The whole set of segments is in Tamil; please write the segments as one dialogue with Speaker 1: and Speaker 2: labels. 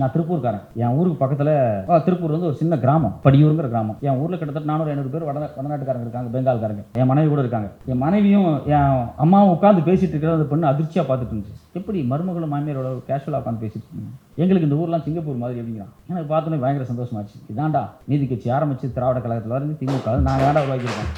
Speaker 1: நான் திருப்பூர்காரன். என் ஊருக்கு பக்கத்தில் திருப்பூர் வந்து ஒரு சின்ன கிராமம், படியூருங்கிற கிராமம். என் ஊரில் கிட்டத்தட்ட 400-500 பேர் வடநாட்டுக்காரங்க இருக்காங்க, பெங்கால்காரங்க. என் மனைவி கூட இருக்காங்க. என் மனைவியும் என் அம்மாவும் உட்காந்து பேசிட்டு இருக்கிற அந்த பொண்ணு அதிர்ச்சியாக பார்த்துட்டு இருந்துச்சு. எப்படி மருமகளும் மாமியாரோட கேஷுவலாக உட்காந்து பேசிட்டு இருக்கீங்க, எங்களுக்கு இந்த ஊர்லாம் சிங்கப்பூர் மாதிரி அப்படிங்கிறான். எனக்கு பார்த்தோன்னே பயங்கர சந்தோஷமாச்சு. இதாண்டா நீதி கட்சி ஆரம்பிச்சு திராவிட கழகத்தில் வரைக்கும் திமுக நான் வேண்டாம் உருவாக்கியிருக்கேன்.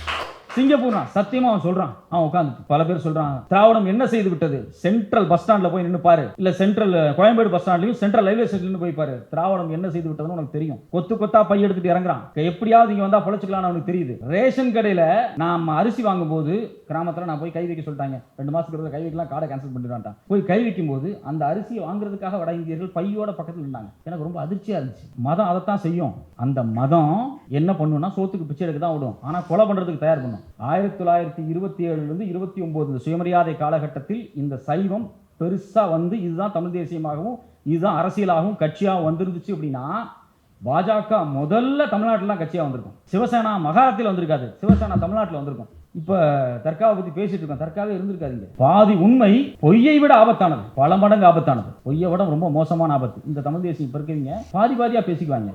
Speaker 1: சிங்கப்பூர்னா சத்தியமா அவன் சொல்றான். அவன் உட்காந்து பல பேர் சொல்றான், திராவிடம் என்ன செய்து விட்டது, சென்ட்ரல் பஸ் ஸ்டாண்ட்ல போய் நின்று பாரு, இல்ல சென்ட்ரல் கோயம்பேடு பஸ் ஸ்டாண்ட்லயும் சென்ட்ரல் ரயில்வே ஸ்டேஷன்ல போய் பாரு, திராவிடம் என்ன செய்து விட்டதுன்னு உனக்கு தெரியும். கொத்து கொத்தா பை எடுத்துட்டு இறங்குறான். எப்படியாவது இங்க வந்தா பொழைச்சுக்கலாம்னு அவனுக்கு தெரியுது. ரேஷன் கடையில நாம அரிசி வாங்கும் போது கிராமத்துல நான் போய் கை வைக்க சொல்லிட்டாங்க. 2 மாசத்துக்கு கை வைக்கலாம், கார்டை கேன்சல் பண்ணிடுவான்ட்டான். போய் கை வைக்கும் போது அந்த அரிசியை வாங்குறதுக்காக வட இந்தியர்கள் பையோட பக்கத்தில் இருந்தாங்க. எனக்கு ரொம்ப அதிர்ச்சியா இருந்துச்சு. மதம் அதைத்தான் செய்யும். அந்த மதம் என்ன பண்ணுன்னா சோத்துக்கு பிச்சை எடுக்க தான் விடும், ஆனா கொலை பண்றதுக்கு தயார் பண்ணும். 1927 29 சுயமரியாதை காலகட்டத்தில் இந்த சைவம் பெருசா வந்து இதுதான் தமிழ் தேசியமாகவும் இதுதான் அரசியலாகவும் கட்சியாக வந்துருந்துச்சு. அப்படின்னா பாஜக முதல்ல தமிழ்நாட்டில் கட்சியாக வந்திருக்கும். சிவசேனா மகாராஷ்டிரத்தில் வந்திருக்காது, சிவசேனா தமிழ்நாட்டில் வந்திருக்கும். இப்ப தர்காவை பத்தி பேசிட்டு இருக்கோம், தர்காவே இருந்திருக்காதுங்க. பாதி உண்மை பொய்யை விட ஆபத்தானது, பல மடங்கு ஆபத்தானது. பொய்யை விட ரொம்ப மோசமான ஆபத்து. இந்த தமிழ் தேசியம் இப்ப இருக்கிறீங்க பாதி பாதியா பேசிக்குவாங்க.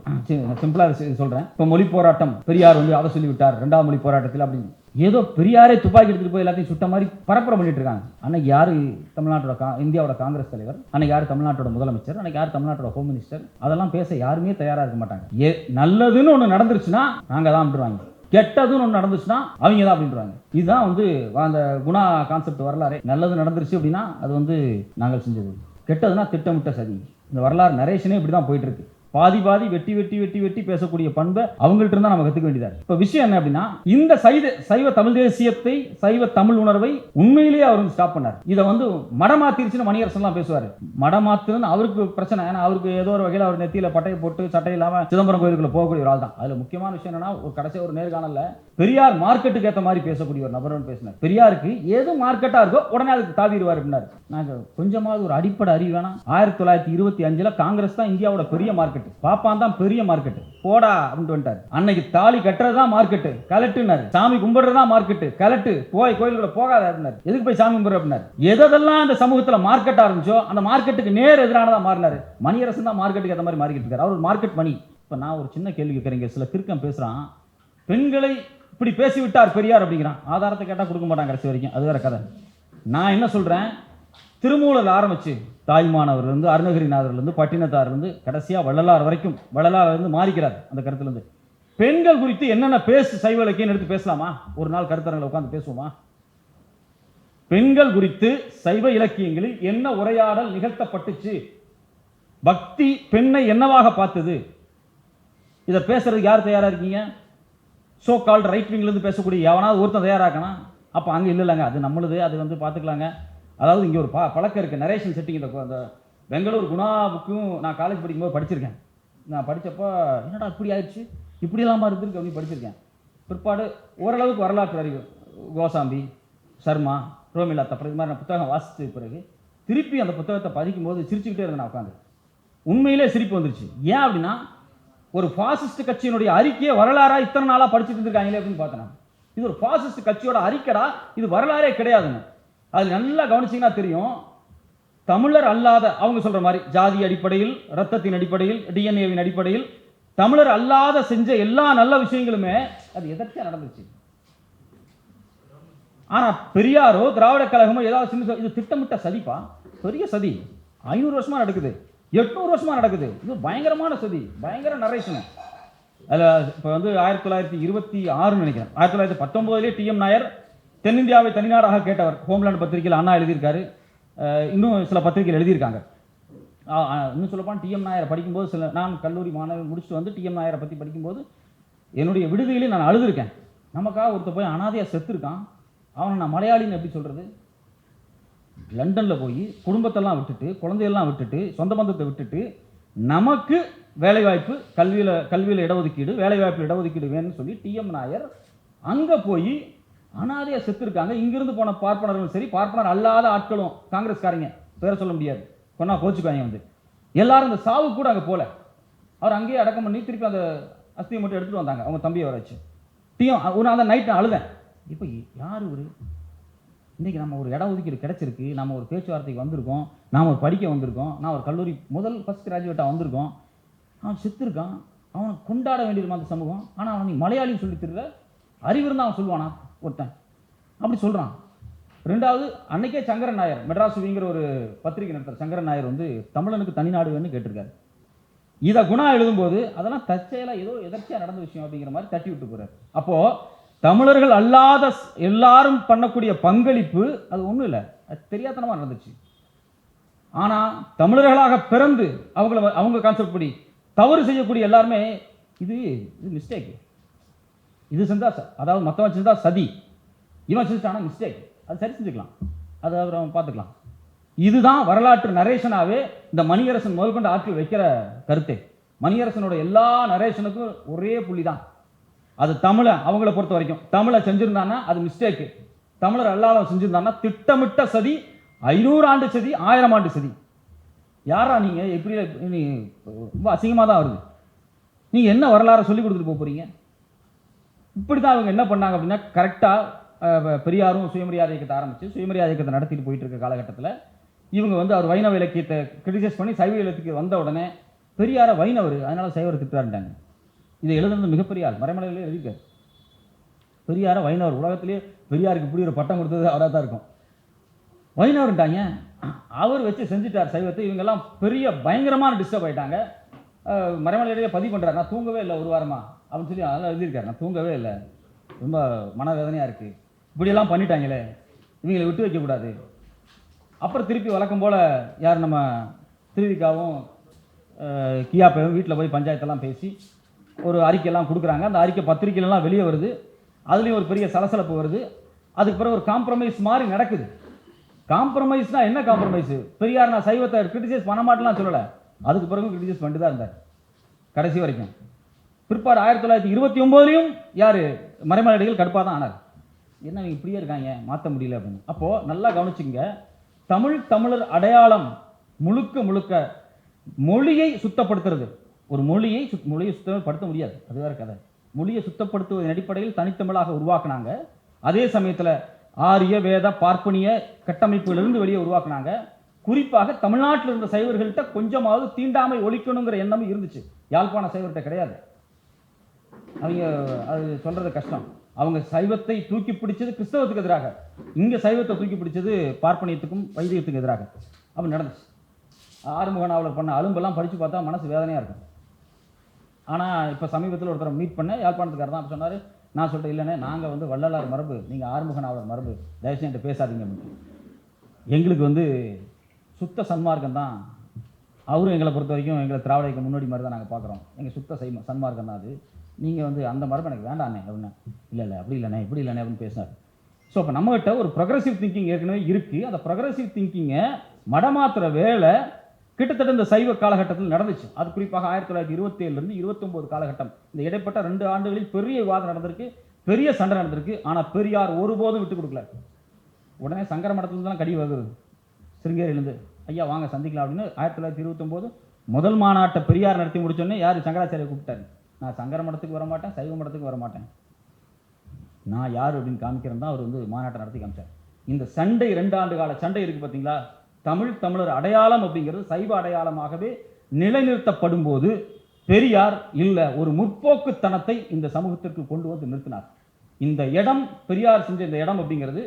Speaker 1: சிம்பிளா சொல்றேன். இப்ப மொழி போராட்டம், பெரியார் வந்து அதை சொல்லி விட்டார் 2வது மொழி போராட்டத்தில் அப்படின்னு ஏதோ பெரியாரே துப்பாக்கி எடுத்துட்டு போய் எல்லாத்தையும் சுட்ட மாதிரி பரப்புரை பண்ணிட்டு இருக்காங்க. அன்னைக்கு யாரு தமிழ்நாட்டோட இந்தியாவோட காங்கிரஸ் தலைவர், அன்னைக்கு யாரு தமிழ்நாட்டோட முதலமைச்சர், அன்னைக்கு யாரு தமிழ்நாட்டோட ஹோம் மினிஸ்டர், அதெல்லாம் பேச யாருமே தயாரா இருக்க மாட்டாங்க. நல்லதுன்னு ஒண்ணு நடந்துருச்சுன்னா நாங்க தான் அப்படின்றாங்க, கெட்டதுன்னு ஒன்று நடந்துச்சுன்னா அவங்க தான் அப்படின்றாங்க. இதுதான் வந்து அந்த குணா கான்செப்ட் வரலாறு. நல்லது நடந்துருச்சு அப்படின்னா அது வந்து நாங்கள் செஞ்சது, கெட்டதுன்னா திட்டமிட்ட சதி. இந்த வரலாறு நரேஷனே இப்படி தான் போயிட்டு இருக்கு. பாதி பாதி வெட்டி வெட்டி வெட்டி வெட்டி பேசக்கூடிய பண்பை அவங்கள்ட்ட இருந்தா நம்ம கத்துக்க வேண்டியதா. இப்ப விஷயம் என்ன அப்படின்னா, இந்த சைவ தமிழ் தேசியத்தை, சைவ தமிழ் உணர்வை உண்மையிலேயே அவர் ஸ்டாப் பண்ணார். இதை வந்து மடமாத்திருச்சுன்னு மணியரசன் எல்லாம் பேசுவாரு. மடமாத்துன்னு அவருக்கு பிரச்சனை. ஏன்னா அவருக்கு ஏதோ ஒரு வகையில் அவர் நெத்தியில பட்டையை போட்டு சட்டை இல்லாம சிதம்பரம் கோயிலுக்குள்ள போகக்கூடிய ஒரு ஆள் தான். அதுல முக்கியமான விஷயம் என்னன்னா, ஒரு கடைசி ஒரு நேர்காணல்ல பெரியார் மார்க்கெட்டுக்கு ஏற்ற மாதிரி பேசக்கூடிய ஒரு நபர் பேசினார். பெரியாருக்கு எது மார்க்கெட்டா இருக்கோ உடனே அதுக்கு தாவிடுவார் அப்படின்னாரு. நாங்க கொஞ்சமாவது ஒரு அடிப்படை அறிவு வேணாம். 1925 காங்கிரஸ் தான் இந்தியாவோட பெரிய மார்க்கெட், பாப்பான் தான் பெரிய மார்க்கெட், போடா அப்படின்னு வந்துட்டாரு. அன்னைக்கு தாலி கட்டுறதுதான் மார்க்கெட், கலட்டுனாரு. சாமி கும்பிடுறதுதான் மார்க்கெட், கலட்டு, போய் கோயிலுக்குள்ள போகாத அப்படின்னாரு. எதுக்கு போய் சாமி கும்பிடுற அப்படின்னாரு. எதெல்லாம் அந்த சமூகத்துல மார்க்கெட் ஆரம்பிச்சோ அந்த மார்க்கெட்டுக்கு நேர் எதிரானதா மாறினாரு. மணியரசன் தான் மார்க்கெட்டுக்கு ஏற்ற மாதிரி மாறிக்கிட்டு இருக்காரு. அவர் மார்க்கெட் மணி. இப்ப நான் ஒரு சின்ன கேள்வி கேட்கறேங்க. சில கிறுக்கம் பேசுறான், பெண்களை இப்படி பேசிவிட்டார் பெரியார் அப்படிங்கிறான். ஆதாரத்தை கேட்டா கொடுக்க மாட்டாங்க கடைசி வரைக்கும், அது வேற கதை. நான் என்ன சொல்றேன், திருமூலர் ஆரம்பிச்சு தாய்மானவர் இருந்து அருணகிரிநாதர்ல இருந்து பட்டினத்தார் இருந்து கடைசியா வள்ளலார் வரைக்கும், வள்ளலார் இருந்து மாறிக்கிறார் அந்த கருத்துல இருந்து. பெண்கள் குறித்து என்னென்ன சைவ இலக்கியம் எடுத்து பேசலாமா? ஒரு நாள் கருத்தரங்களை உட்கார்ந்து பேசுவோமா? பெண்கள் குறித்து சைவ இலக்கியங்களில் என்ன உரையாடல் நிகழ்த்தப்பட்டுச்சு, பக்தி பெண்ணை என்னவாக பார்த்தது, இதை பேசுறதுக்கு யார் தயாரா இருக்கீங்க? சோ கால்ட் ரைட் விங்ல இருந்து பேசக்கூடிய எவனாவது ஒருத்தன் தயாராக்கணும். அப்ப அங்க இல்லைங்க, அது நம்மளுது, அது வந்து பாத்துக்கலாங்க. அதாவது இங்கே ஒரு பழக்கம் இருக்குது, நரேஷன் செட்டிங். இந்த பெங்களூர் குணா புக்கும் நான் காலேஜ் படிக்கும்போது படிச்சிருக்கேன். நான் படித்தப்போ என்னடா இப்படி ஆயிடுச்சு, இப்படியெல்லாம் இருந்திருக்கு அப்படின்னு படிச்சிருக்கேன். பிற்பாடு ஓரளவுக்கு வரலாற்று அறிவு, கோசாம்பி, சர்மா, ரோமிலா தப்பர், இது மாதிரி நான் புத்தகம் வாசித்த பிறகு திருப்பி அந்த புத்தகத்தை படிக்கும்போது சிரிச்சுக்கிட்டே இருந்தேன். நான் உட்காந்து உண்மையிலே சிரிப்பு வந்துருச்சு. ஏன் அப்படின்னா, ஒரு பாசிஸ்ட் கட்சியினுடைய அறிக்கையை வரலாறா இத்தனை நாளாக படிச்சுட்டு இருந்திருக்காங்களே அப்படின்னு பார்த்தேன். இது ஒரு பாசிஸ்ட் கட்சியோட அறிக்கைடா, இது வரலாறே கிடையாதுங்க. அது நல்லா கவனிச்சிங்கன்னா தெரியும். தமிழர் அல்லாத, அவங்க சொல்ற மாதிரி ஜாதி அடிப்படையில், ரத்தத்தின் அடிப்படையில், டிஎன்ஏவின் அடிப்படையில் தமிழர் அல்லாத செஞ்ச எல்லா நல்ல விஷயங்களுமே அது எதற்கே நடந்துச்சு. ஆனா பெரியாரோ திராவிட கழகமோ ஏதாவது சின்ன, இது திட்டமிட்ட சதிப்பா, பெரிய சதி. 500 வருஷமா நடக்குது, 800 வருஷமா நடக்குது. இது பயங்கரமான சதி, பயங்கர நரேஷன். அதில் இப்போ வந்து 1926 நினைக்கிறேன், 1919 டிஎம் நாயர் தென்னிந்தியாவை தனிநாடாக கேட்டவர் ஹோம்லேண்ட் பத்திரிகையில் அண்ணா எழுதியிருக்காரு. இன்னும் சில பத்திரிகைகள் எழுதியிருக்காங்க. இன்னும் சொல்லப்போனால் டிஎம் நாயரை படிக்கும்போது நான் கல்லூரி மாணவர் முடிச்சுட்டு வந்து டிஎம் நாயரை பற்றி படிக்கும்போது என்னுடைய விடுதியிலே நான் அழுதுருக்கேன். நமக்காக ஒருத்தர் போய் அனாதையாக செத்துருக்கான், அவனை நான் மலையாளின்னு எப்படி சொல்கிறது? லண்டனில் போய் குடும்பத்தெல்லாம் விட்டுட்டு, குழந்தையெல்லாம் விட்டுட்டு, சொந்த பந்தத்தை விட்டுட்டு, நமக்கு வேலைவாய்ப்பு, கல்வியில் இடஒதுக்கீடு, வேலைவாய்ப்பில் இடஒதுக்கீடு வேணும்னு சொல்லி டிஎம் நாயர் அங்கே போய் அனாதையா செத்துருக்காங்க. இங்கிருந்து போன பார்ப்பனர்களும் சரி, பார்ப்பனர் அல்லாத ஆட்களும், காங்கிரஸ்காரங்க பேர சொல்ல முடியாது, கொண்டா கோச்சுக்காங்க வந்து எல்லாரும் இந்த சாவு கூட அங்கே போல. அவர் அங்கேயே அடக்கம் பண்ணி திருப்பி அந்த அஸ்தியை மட்டும் எடுத்துட்டு வந்தாங்க அவங்க தம்பியை வர வச்சு. அந்த நைட் நான் அழுதேன். இப்போ யார் இவரு? இன்றைக்கி நம்ம ஒரு இட ஒதுக்கீடு கிடைச்சிருக்கு, நம்ம ஒரு பேச்சுவார்த்தைக்கு வந்திருக்கோம், நாம் ஒரு படிக்க வந்திருக்கோம், நான் ஒரு கல்லூரி ஃபர்ஸ்ட் கிராஜுவேட்டாக வந்திருக்கோம். அவன் செத்துருக்கான், அவனை கொண்டாட வேண்டியதுமா அந்த சமூகம். ஆனால் அவன் நீ மலையாளின்னு சொல்லி தெரியல, அறிவு இருந்தால் அவன் சொல்லுவானா ஒருத்தன் அப்படி சொல்கிறான். ரெண்டாவது, அன்னைக்கே சங்கரன் நாயர் மெட்ராஸ் விங்கிற ஒரு பத்திரிகை நடத்துகிற சங்கரன் நாயர் வந்து தமிழனுக்கு தனிநாடு வேணும்னு கேட்டிருக்காரு. இதை குணா எழுதும்போது அதெல்லாம் தற்செயலாக ஏதோ எதர்ச்சியாக நடந்த விஷயம் அப்படிங்கிற மாதிரி தட்டி விட்டு போகிறார். அப்போது தமிழர்கள் அல்லாத எல்லாரும் பண்ணக்கூடிய பங்களிப்பு அது ஒன்றும் இல்லை, அது தெரியாதனமாக நடந்துச்சு. ஆனால் தமிழர்களாக பிறந்து அவங்க கான்செப்ட் படி தவறு செய்யக்கூடிய எல்லாருமே இது மிஸ்டேக், இது செஞ்சா அதாவது மற்றவன் செஞ்சா சதி, இவன் செஞ்சானா மிஸ்டேக், அது சரி செஞ்சுக்கலாம், அது அப்புறம் பார்த்துக்கலாம். இதுதான் வரலாற்று நரேஷனாகவே இந்த மணியரசன் முதல் கொண்டு ஆட்கள் வைக்கிற கருத்தே. மணியரசனோட எல்லா நரேஷனுக்கும் ஒரே புள்ளி தான், அது தமிழை அவங்கள பொறுத்த வரைக்கும் தமிழை செஞ்சிருந்தான்னா அது மிஸ்டேக்கு, தமிழர் அல்லாத செஞ்சிருந்தான்னா திட்டமிட்ட சதி, 500 ஆண்டு சதி, 1000 ஆண்டு சதி. யாரா நீங்கள் எப்படி ரொம்ப அசிங்கமாக தான் வருது. நீங்கள் என்ன வரலாறு சொல்லி கொடுத்துட்டு போகிறீங்க? இப்படி தான் அவங்க என்ன பண்ணாங்க அப்படின்னா, கரெக்டாக பெரியாரும் சுயமரியாதை இயக்கத்தை ஆரம்பித்து சுயமரியாதை இயக்கத்தை நடத்திட்டு போயிட்டு இருக்க காலகட்டத்தில் இவங்க வந்து அவர் வைணவ இலக்கியத்தை கிரிட்டிசைஸ் பண்ணி சைவ இலக்கியத்துக்கு வந்த உடனே பெரியாரை வைணவர், அதனால சைவரை திட்டாருட்டாங்க. இதை எழுதுனது மிகப்பெரிய ஆள், மறைமலையிலே எழுதியிருக்காரு. பெரியாரை வைணவர், உலகத்திலேயே பெரியாருக்கு இப்படி ஒரு பட்டம் கொடுத்தது அவராக தான் இருக்கும். வைணவர்ட்டாங்க, அவர் வச்சு செஞ்சுட்டார் சைவத்தை. இவங்கெல்லாம் பெரிய பயங்கரமான டிஸ்டர்ப் ஆகிட்டாங்க. மறைமலையிலேயே பதிவு பண்ணுறாரு, நான் தூங்கவே இல்லை ஒரு வாரமா அப்படின்னு சொல்லி அதெல்லாம் எழுதியிருக்காரு. நான் தூங்கவே இல்லை, ரொம்ப மனவேதனையாக இருக்குது, இப்படியெல்லாம் பண்ணிட்டாங்களே, இவங்களை விட்டு வைக்கக்கூடாது. அப்புறம் திருப்பி வழக்கம் போல் யார் நம்ம திருவிக்காவும் கியாப்பையும் வீட்டில் போய் பஞ்சாயத்தெல்லாம் பேசி ஒரு அறிக்கையெல்லாம் கொடுக்குறாங்க. அந்த அறிக்கை பத்திரிகையிலலாம் வெளியே வருது, அதுலேயும் ஒரு பெரிய சலசலப்பு வருது. அதுக்கு பிறகு ஒரு காம்ப்ரமைஸ் மாதிரி நடக்குது. காம்ப்ரமைஸ்னா என்ன காம்ப்ரமைஸ்? பெரியார் நான் சைவத்தை கிரிட்டிசைஸ் பண்ண மாட்டேலாம் சொல்லலை, அதுக்கு பிறகு கிரிட்டிசைஸ் பண்ணிட்டு தான் இருந்தார் கடைசி வரைக்கும். பிற்பாடு 1929 யார் மறைமலையடிகள் கடுப்பாக தான் ஆனார். என்ன நீங்கள் இப்படியே இருக்காங்க, மாற்ற முடியல அப்படின்னு. அப்போது நல்லா கவனிச்சுங்க, தமிழர் அடையாளம் முழுக்க முழுக்க மொழியை சுத்தப்படுத்துறது. ஒரு மொழியை சுத்தப்படுத்த முடியாது, அது வேற கதை. மொழியை சுத்தப்படுத்துவதன் அடிப்படையில் தனித்தமிழாக உருவாக்குனாங்க. அதே சமயத்தில் ஆரிய வேத பார்ப்பனிய கட்டமைப்புகளிலிருந்து வெளியே உருவாக்குனாங்க. குறிப்பாக தமிழ்நாட்டில் இருந்த சைவர்கள்ட்ட கொஞ்சமாவது தீண்டாமை ஒழிக்கணுங்கிற எண்ணமும் இருந்துச்சு. யாழ்ப்பாண சைவர்கிட்ட கிடையாது. அவங்க அது சொல்றது கஷ்டம். அவங்க சைவத்தை தூக்கி பிடிச்சது கிறிஸ்தவத்துக்கு எதிராக, இங்கே சைவத்தை தூக்கி பிடிச்சது பார்ப்பனியத்துக்கும் வைதிகத்துக்கும் எதிராக. அப்படி நடந்துச்சு. ஆறுமுக நாவலர் பண்ண அலும்பெல்லாம் படித்து பார்த்தா மனசு வேதனையாக இருக்கும். ஆனால் இப்போ சமீபத்தில் ஒருத்தர் மீட் பண்ண யாழ்ப்பாணத்துக்காரர் தான் சொன்னார். நான் சொல்லிட்டு இல்லைண்ணே, நாங்கள் வந்து வள்ளலார் மரபு, நீங்கள் ஆறுமுக நாவலர் மரபு, தயவுசெய்து என்கிட்ட பேசாதீங்க அப்படின்னு. எங்களுக்கு வந்து சுத்த சன்மார்க்கம் தான், அவரும் எங்களை பொறுத்த வரைக்கும் எங்களை திராவிட இயக்க முன்னோடி மாதிரி தான் நாங்கள் பார்க்குறோம், எங்கள் சுத்த சன்மார்க்கம் தான் அது, நீங்கள் வந்து அந்த மரபு எனக்கு வேண்டாண்ணே அப்படின்னா. இல்லை அப்படி இல்லைண்ணே, இப்படி இல்லைண்ணே அப்படின்னு பேசினார். ஸோ இப்போ நம்மகிட்ட ஒரு ப்ரொக்ரெசிவ் திங்கிங் ஏற்கனவே இருக்குது. அந்த ப்ரொக்ரெசிவ் திங்கிங்கை மடமாத்துற வேலை கிட்டத்தட்ட இந்த சைவ காலகட்டத்தில் நடந்துச்சு. அது குறிப்பாக 1927 29 காலகட்டம், இந்த இடைப்பட்ட 2 ஆண்டுகளில் பெரிய விவாதம் நடந்திருக்கு, பெரிய சண்டை நடந்திருக்கு. ஆனால் பெரியார் ஒருபோதும் விட்டு கொடுக்கல. உடனே சங்கர மடத்துலேருந்து தான் கடி வருது, சிருங்கேரியிலேருந்து, ஐயா வாங்க சந்திக்கலாம் அப்படின்னு. 1929 முதல் மாநாட்டை பெரியார் நடத்தி முடிச்சோடனே யார் சங்கராச்சாரியை கூப்பிட்டாரு. நான் சங்கர மடத்துக்கு வரமாட்டேன், சைவ மடத்துக்கு வரமாட்டேன், நான் யார் அப்படின்னு காமிக்கிறேன் தான் அவர் வந்து மாநாட்டை நடத்தி காமிச்சார். இந்த சண்டை 2 ஆண்டு கால சண்டை இருக்குது பார்த்தீங்களா, தமிழர் அடையாளம் அப்படிங்கிறது சைவ அடையாளமாகவே நிலைநிறுத்தப்படும் போது பெரியார் இல்லை ஒரு முற்போக்குத்தனத்தை இந்த சமூகத்திற்கு கொண்டு வந்து நிறுத்தினார். இந்த இடம், பெரியார் செஞ்ச இந்த இடம் அப்படிங்கிறது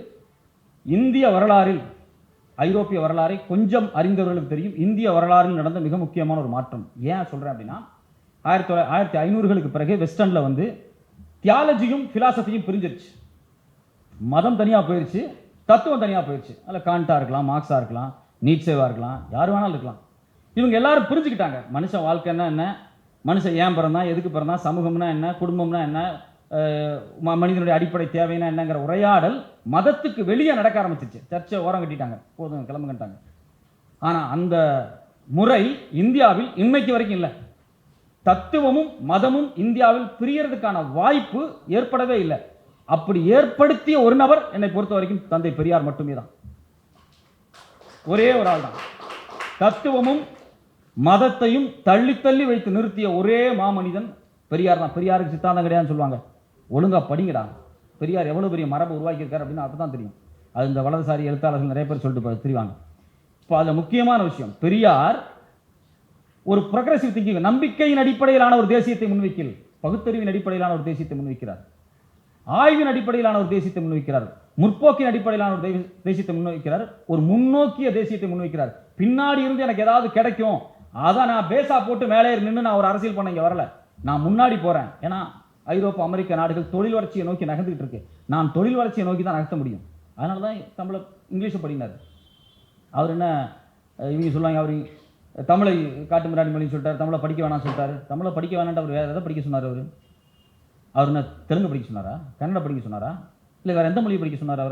Speaker 1: இந்திய வரலாறில், ஐரோப்பிய வரலாறை கொஞ்சம் அறிந்தவர்களுக்கு தெரியும், இந்திய வரலாறில் நடந்த மிக முக்கியமான ஒரு மாற்றம். ஏன் சொல்கிறேன் அப்படின்னா, 1500களுக்கு பிறகு வெஸ்டர்னில் வந்து தியாலஜியும் ஃபிலாசபியும் பிரிஞ்சிருச்சு. மதம் தனியாக போயிடுச்சு, தத்துவம் தனியாக போயிடுச்சு. அதில் காண்டா இருக்கலாம், மார்க்ஸாக இருக்கலாம், நீட்சேவா இருக்கலாம், யார் வேணாலும் இருக்கலாம். இவங்க எல்லாரும் புரிஞ்சுக்கிட்டாங்க மனுஷன் வாழ்க்கைன்னா என்ன, மனுஷன் ஏன் பிறந்தான், எதுக்கு பிறந்தான், சமூகம்னா என்ன, குடும்பம்னா என்ன, மனிதனுடைய அடிப்படை தேவைன்னா என்னங்கிற உரையாடல் மதத்துக்கு வெளியே நடக்க ஆரம்பிச்சிச்சு. சர்ச்சை ஓரம் கட்டிட்டாங்க, போதும் கிளம்புங்கிட்டாங்க. ஆனால் அந்த முறை இந்தியாவில் இன்னைக்கு வரைக்கும் இல்லை. தத்துவமும் மதமும் இந்தியாவில் பிரியறதுக்கான வாய்ப்பு ஏற்படவே இல்லை. அப்படி ஏற்படுத்திய ஒரு நபர் என்னை பொறுத்த வரைக்கும் தந்தை பெரியார் மட்டுமே தான். ஒரே ஒரு ஆள் தான். தத்துவமும் மதத்தையும் தள்ளி தள்ளி வைத்து நிறுத்திய ஒரே மாமனிதன் பெரியார் தான். பெரியாருக்கு சித்தாந்தம் கிடையாதுன்னு சொல்லுவாங்க, ஒழுங்கா படிங்கடா, பெரியார் எவ்வளவு பெரிய மரபு உருவாக்கி இருக்காரு அப்படின்னு அப்பதான் தெரியும். அது இந்த வலதுசாரி எழுத்தாளர்கள் நிறைய பேர் சொல்லிட்டு தெரிவாங்க. இப்போ அதில் முக்கியமான விஷயம், பெரியார் ஒரு ப்ரொக்ரெசிவ் திங்கிங், நம்பிக்கையின் அடிப்படையிலான ஒரு தேசியத்தை முன்வைக்கல், பகுத்தறிவின் அடிப்படையிலான ஒரு தேசியத்தை முன்வைக்கிறார், ஆய்வின் அடிப்படையிலான ஒரு தேசியத்தை முன்வைக்கிறார், முற்போக்கின் அடிப்படையிலான ஒரு தேசியத்தை முன்வைக்கிறார், ஒரு முன்னோக்கிய தேசியத்தை முன்வைக்கிறார். பின்னாடி இருந்து எனக்கு ஏதாவது கிடைக்கும், அதான் நான் பேசா போட்டு மேலே நின்று நான் ஒரு அரசியல் பண்ண இங்கே வரல, நான் முன்னாடி போறேன். ஏன்னா ஐரோப்பா அமெரிக்க நாடுகள் தொழில் வளர்ச்சியை நோக்கி நகர்ந்துகிட்டு இருக்கு, நான் தொழில் வளர்ச்சியை நோக்கி தான் நகர்த்த முடியும். அதனால தான் தமிழை இங்கிலீஷை படினார். அவர் என்ன இவங்க சொல்லுவாங்க, அவர் தமிழை காட்டு மிராடி மொழின்னு சொல்லிட்டார், தமிழை படிக்க வேணாம்னு சொல்லிட்டாரு. தமிழை படிக்க வேணான்ட்டு அவர் வேறு எதை படிக்க சொன்னார்? அவர் என்ன தெலுங்கு படிக்க சொன்னாரா, கன்னடம் படிக்க சொன்னாரா, இல்லை வேறு எந்த மொழியை படிக்க சொன்னார்?